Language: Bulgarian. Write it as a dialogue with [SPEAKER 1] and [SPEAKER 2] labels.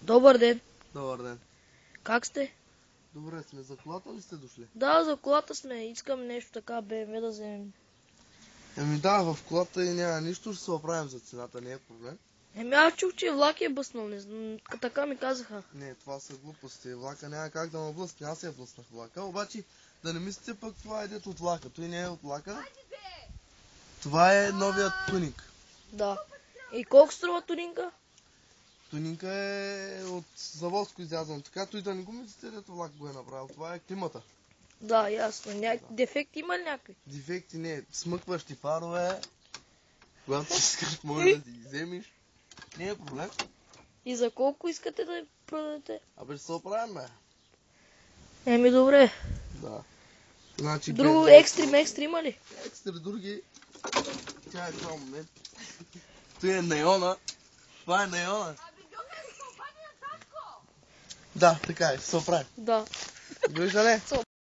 [SPEAKER 1] Добър ден.
[SPEAKER 2] Добър ден.
[SPEAKER 1] Как сте?
[SPEAKER 2] Добре сме. За колата ли сте дошли?
[SPEAKER 1] Да, за колата сме. Искам нещо така, BMW да вземем.
[SPEAKER 2] Еми да, в колата и няма нищо, ще се оправим за цената, не е проблем.
[SPEAKER 1] Аз чух, че влак е бъснал. Не знам, така ми казаха.
[SPEAKER 2] Не, това са глупости. Влака няма как да ме блъсне. Аз я блъснах влака. Обаче да не мислите пък това е дето от влака. Той не е от влака. Това е новият тунинг.
[SPEAKER 1] Да. И колко струва тунинга?
[SPEAKER 2] Тунинга е от заводско изрязано. Така той да не го мислите дето влак го е направил. Това е климата.
[SPEAKER 1] Да, ясно. Дефект има ли някакви?
[SPEAKER 2] Дефекти не. Смъкващи парове. Когато искаш, може да си ги вземеш. Не е проблем.
[SPEAKER 1] И за колко искате да продадете?
[SPEAKER 2] Абе ще се оправим, бе.
[SPEAKER 1] Еми добре.
[SPEAKER 2] Да. Значи,
[SPEAKER 1] Друго екстри има ли?
[SPEAKER 2] екстра други. Тя е това момент. Той е неона. Това е неона. Да, така е, ще се оправим.
[SPEAKER 1] Да.
[SPEAKER 2] Вижда ли?